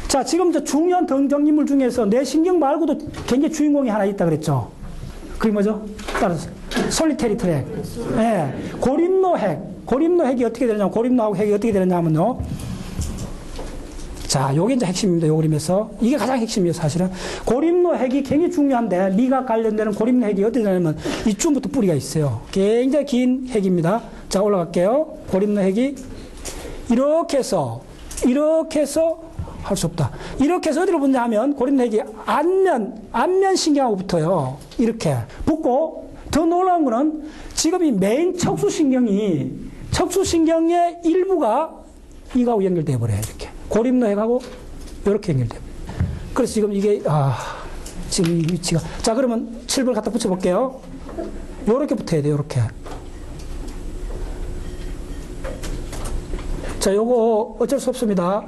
자, 지금 저 중요한 등장인물 중에서 내신경 말고도 굉장히 주인공이 하나 있다 그랬죠. 그게 뭐죠? 따라오세요. 솔리테리 트랙. 예. 고립노 핵. 고립노 핵이 어떻게 되느냐, 고립노하고 핵이 어떻게 되느냐 하면요. 자, 요게 이제 핵심입니다. 요 그림에서. 이게 가장 핵심이에요, 사실은. 고립노 핵이 굉장히 중요한데, 미각 관련되는 고립노 핵이 어떻게 되냐면, 이쯤부터 뿌리가 있어요. 굉장히 긴 핵입니다. 자, 올라갈게요. 고립노 핵이 이렇게 해서 할 수 없다. 이렇게 해서 어디로 붙냐 하면, 고립노 핵이 안면 신경하고 붙어요. 이렇게. 붙고, 더 놀라운 거는, 지금 이 메인 척수신경의 일부가 이거하고 연결되어 버려요, 이렇게. 고립노핵하고 이렇게 연결돼요. 그래서 지금 이게 지금 이 위치가 자 그러면 7번 갖다 붙여볼게요. 요렇게 붙어야 돼요. 요렇게. 자 요거 어쩔 수 없습니다.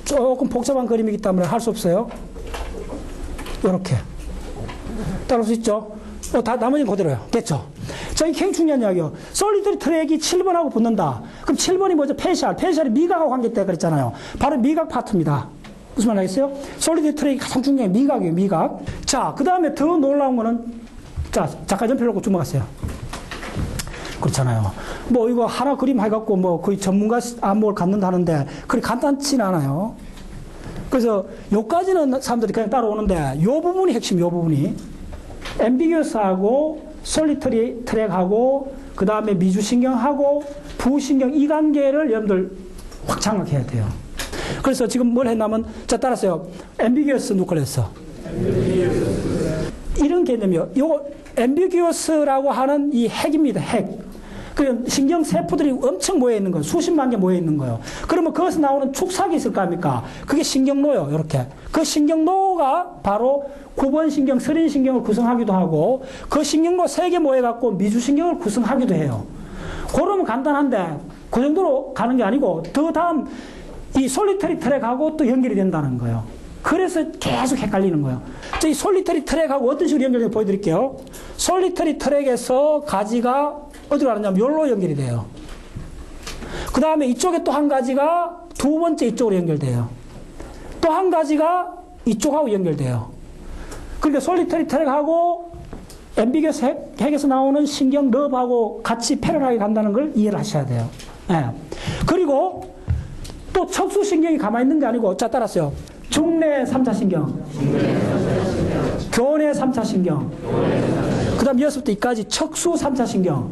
조금 복잡한 그림이기 때문에 할 수 없어요. 요렇게 따라올 수 있죠? 다 나머지는 그대로요. 됐죠? 자, 이게 굉장히 중요한 이야기요. 솔리드 트랙이 7번하고 붙는다. 그럼 7번이 뭐죠? 페이셜이 미각하고 관계있다 그랬잖아요. 바로 미각 파트입니다. 무슨 말 알겠어요? 솔리드 트랙이 가장 중요한 미각이에요, 미각. 자, 그 다음에 더 놀라운 거는, 자, 잠깐 연필 놓고 주목하세요. 그렇잖아요. 뭐, 이거 하나 그림 해갖고 뭐, 거의 전문가 안목을 갖는다는데, 그리 간단치는 않아요. 그래서, 요까지는 사람들이 그냥 따라오는데, 요 부분이 핵심, 요 부분이. 앰비규어스하고, 솔리터리 트랙하고 그 다음에 미주신경하고 부신경 이 관계를 여러분들 확 장악해야 돼요. 그래서 지금 뭘 했냐면 자 따라서요. 앰비규어스 누클레스 이런 개념이요. 요거 앰비규어스라고 하는 이 핵입니다. 핵. 그 신경 세포들이 엄청 모여 있는 거예요. 수십만 개 모여 있는 거예요. 그러면 거기서 나오는 축삭이 있을 거 아닙니까? 그게 신경노요. 이렇게. 그 신경노가 바로 9번 신경, 서린신경을 구성하기도 하고 그 신경노 3개 모여갖고 미주신경을 구성하기도 해요. 그러면 간단한데 그 정도로 가는 게 아니고 더 다음 이 솔리터리 트랙하고 또 연결이 된다는 거예요. 그래서 계속 헷갈리는 거예요. 이 솔리터리 트랙하고 어떤 식으로 연결되는지 보여드릴게요. 솔리터리 트랙에서 가지가 어디로 가느냐면 여기로 연결이 돼요. 그 다음에 이쪽에 또 한 가지가 두 번째 이쪽으로 연결돼요. 또 한 가지가 이쪽하고 연결돼요. 그러니까 솔리터리 트랙하고 앰비겨스 핵에서 나오는 신경 럽하고 같이 패러라하게 간다는 걸 이해를 하셔야 돼요. 네. 그리고 또 척수신경이 가만히 있는 게 아니고 자 따랐어요. 중내 3차 신경, 교내 3차 신경, 그 다음 여기서부터 이까지 척수 3차 신경,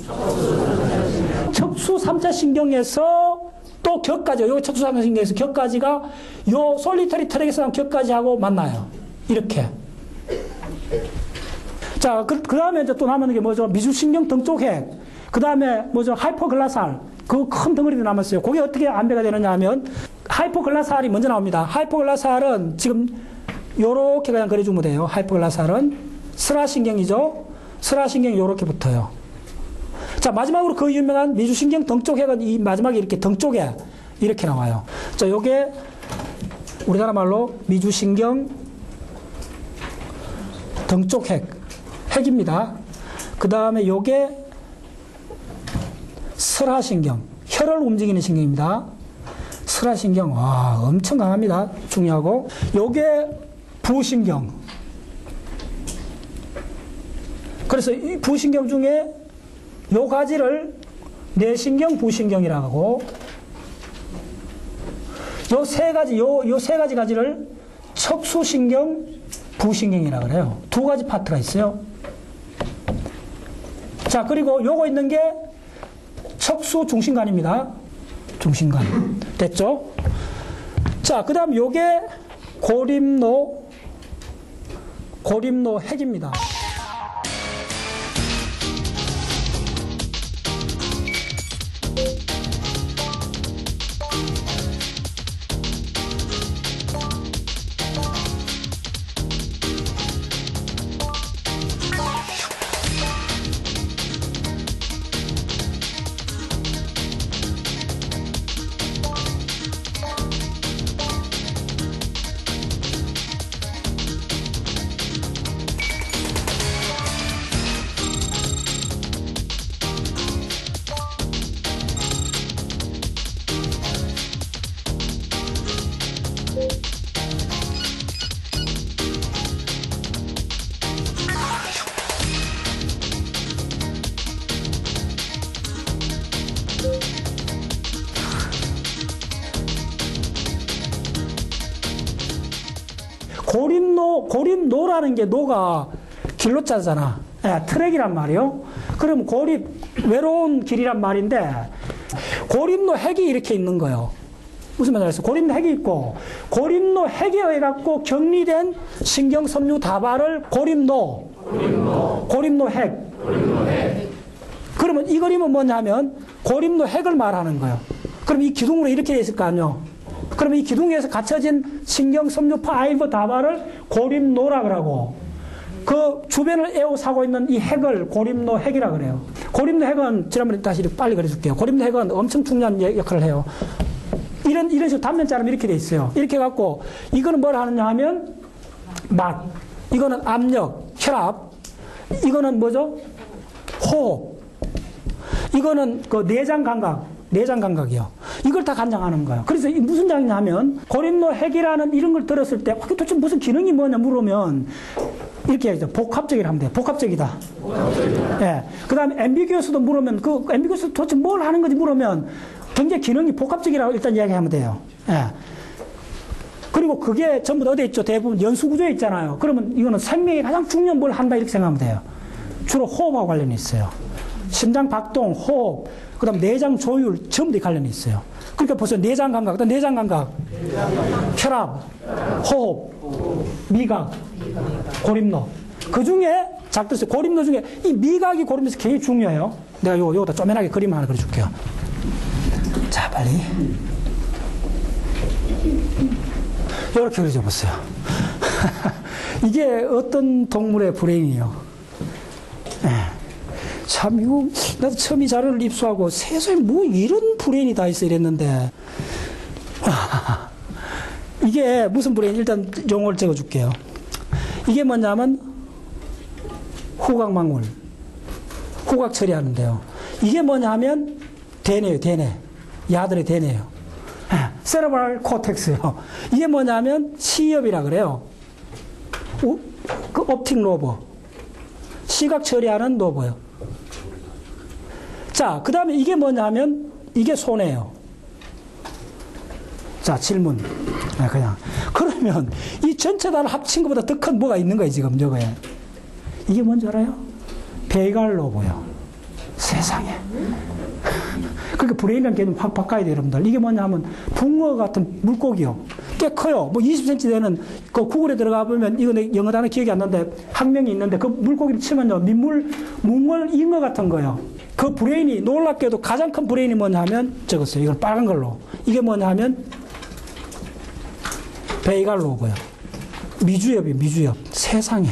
척수 3차 신경에서 또 격까지, 여기 척수 3차 신경에서 격까지가 요 솔리터리 트랙에서 나온 격까지하고 만나요. 이렇게. 자, 그 다음에 이제 또 남은 게 뭐죠? 미주신경 등 쪽 핵. 그 다음에 뭐죠? 하이포글라살. 그 큰 덩어리도 남았어요. 그게 어떻게 안배가 되느냐 하면, 하이포글라살이 먼저 나옵니다. 하이포글라살은 지금 요렇게 그냥 그려주면 돼요. 하이포글라살은 스라신경이죠. 스라신경이 요렇게 붙어요. 자, 마지막으로 그 유명한 미주신경 등 쪽 핵은 이 마지막에 이렇게 등 쪽에 이렇게 나와요. 자, 요게 우리나라 말로 미주신경 등쪽 핵입니다. 그 다음에 요게 설하신경, 혀를 움직이는 신경입니다. 설하신경, 와, 엄청 강합니다. 중요하고. 요게 부신경. 그래서 이 부신경 중에 요 가지를 내신경, 부신경이라고 하고, 요 세 가지 가지를 척수신경, 부신경이라고 그래요. 두 가지 파트가 있어요. 자, 그리고 요거 있는 게 척수 중심관입니다. 중심관. 됐죠? 자, 그 다음 요게 고림노 핵입니다. 고림노라는 게 노가 길로 짜잖아. 예, 트랙이란 말이요. 그럼 외로운 길이란 말인데, 고림노 핵이 이렇게 있는 거예요. 무슨 말이겠어요? 고림노 핵이 있고, 고림노 핵에 의해 갖고 격리된 신경섬유 다발을 고림노 핵. 그러면 이 그림은 뭐냐면, 고림노 핵을 말하는 거예요. 그럼 이 기둥으로 이렇게 돼 있을 거 아니에요? 그러면 이 기둥에서 갖춰진 신경섬유 파이버 다발을 고림노라 그러고, 그 주변을 에워싸고 있는 이 핵을 고림노 핵이라 그래요. 고림노 핵은 지난번에 다시 빨리 그려줄게요. 고림노 핵은 엄청 중요한 역할을 해요. 이런 식으로 단면자럼 이렇게 돼 있어요. 이렇게 해갖고 이거는 뭘 하느냐 하면 맛, 이거는 압력, 혈압, 이거는 뭐죠? 호흡, 이거는 그 내장 감각이요. 이걸 다 관장하는 거예요. 그래서 이 무슨 장이냐면, 고림노 핵이라는 이런 걸 들었을 때 도대체 무슨 기능이 뭐냐 물으면 이렇게 얘기하죠. 복합적이라 하면 돼요. 복합적이다. 예. 그 다음에 앰비규어스도 물으면, 그 앰비규어스 도대체 뭘 하는 건지 물으면 굉장히 기능이 복합적이라고 일단 이야기하면 돼요. 예. 그리고 그게 전부 다 어디에 있죠? 대부분 연수구조에 있잖아요. 그러면 이거는 생명이 가장 중요한 뭘 한다 이렇게 생각하면 돼요. 주로 호흡하고 관련이 있어요. 심장 박동, 호흡, 그 다음 내장 조율, 전부 다 관련이 있어요. 그러니까 보세요. 내장 감각, 혈압, 호흡, 미각, 고림노. 그 중에, 작들었어요. 고림노 중에 이 미각이 고림노에서 굉장히 중요해요. 내가 요거다 쪼매나게 그림 하나 그려줄게요. 자, 빨리. 요렇게 그려줘 보세요. 이게 어떤 동물의 브레인이에요. 네. 참, 이거, 나도 처음 이 자료를 입수하고 세상에 뭐 이런 브레인이 다 있어 이랬는데, 이게 무슨 브레인? 일단 용어를 적어줄게요. 이게 뭐냐면, 후각망울. 후각 처리하는데요. 이게 뭐냐면, 대뇌. 야들의 대뇌예요. 세레브랄 코텍스요. 이게 뭐냐면, 시엽이라 그래요. 그 옵틱 로버. 시각 처리하는 로버요. 자, 그 다음에 이게 뭐냐면, 이게 손해요. 자, 질문. 그냥. 그러면, 이 전체 다 합친 것보다 더 큰 뭐가 있는 거예요, 지금, 저거에. 이게 뭔지 알아요? 베이갈 로버요. 세상에. 그러니까 브레인이라는 개념 확 바꿔야 돼요, 여러분들. 이게 뭐냐면, 붕어 같은 물고기요. 꽤 커요. 뭐 20cm 되는, 그 구글에 들어가 보면, 이거 내 영어 단어 기억이 안 나는데, 학명이 있는데, 그 물고기를 치면요, 뭉물 잉어 같은 거요. 그 브레인이, 놀랍게도 가장 큰 브레인이 뭐냐 하면, 적었어요. 이건 빨간 걸로. 이게 뭐냐 하면, 베이갈 로버요. 미주엽이에요, 미주엽. 세상에.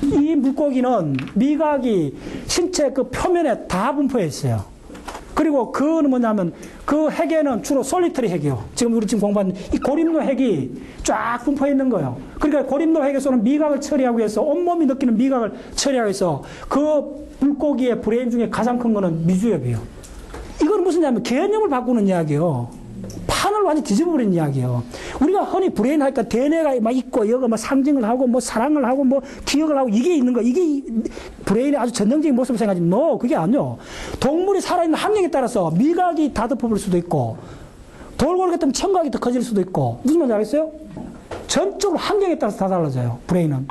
이 물고기는 미각이 신체 그 표면에 다 분포해 있어요. 그리고 그는 뭐냐면 그 핵에는 주로 솔리터리 핵이요. 지금 우리 지금 공부한 이 고립로 핵이 쫙 분포해 있는 거예요. 그러니까 고립로 핵에서는 미각을 처리하기 위해서 온몸이 느끼는 미각을 처리하기 위해서 그 물고기의 브레인 중에 가장 큰 거는 미주엽이에요. 이건 무슨냐면 개념을 바꾸는 이야기예요. 판을 완전히 뒤집어버린 이야기예요. 우리가 흔히 브레인 하니까 DNA가 막 있고, 여기 뭐 상징을 하고, 뭐 사랑을 하고, 뭐 기억을 하고, 이게 있는 거, 이게 브레인의 아주 전형적인 모습을 생각하지, 그게 아니요. 동물이 살아있는 환경에 따라서 미각이 다듬어볼 수도 있고, 돌고래 같으면 청각이 더 커질 수도 있고, 무슨 말인지 알겠어요? 전적으로 환경에 따라서 다 달라져요, 브레인은.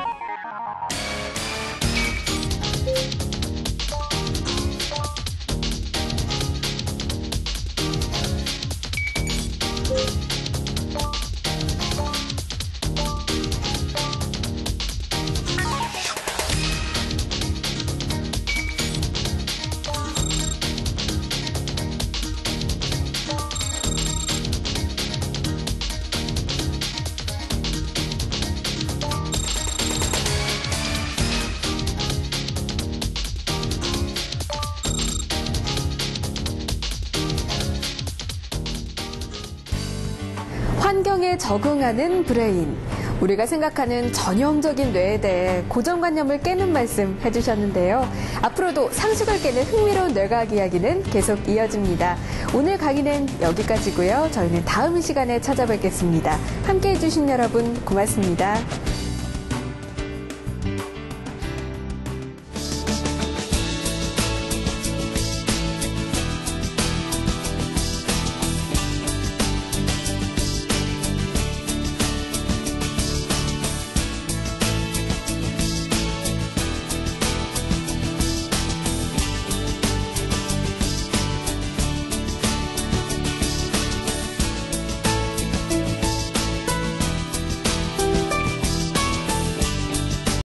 환경에 적응하는 브레인. 우리가 생각하는 전형적인 뇌에 대해 고정관념을 깨는 말씀 해주셨는데요. 앞으로도 상식을 깨는 흥미로운 뇌과학 이야기는 계속 이어집니다. 오늘 강의는 여기까지고요. 저희는 다음 시간에 찾아뵙겠습니다. 함께해 주신 여러분 고맙습니다.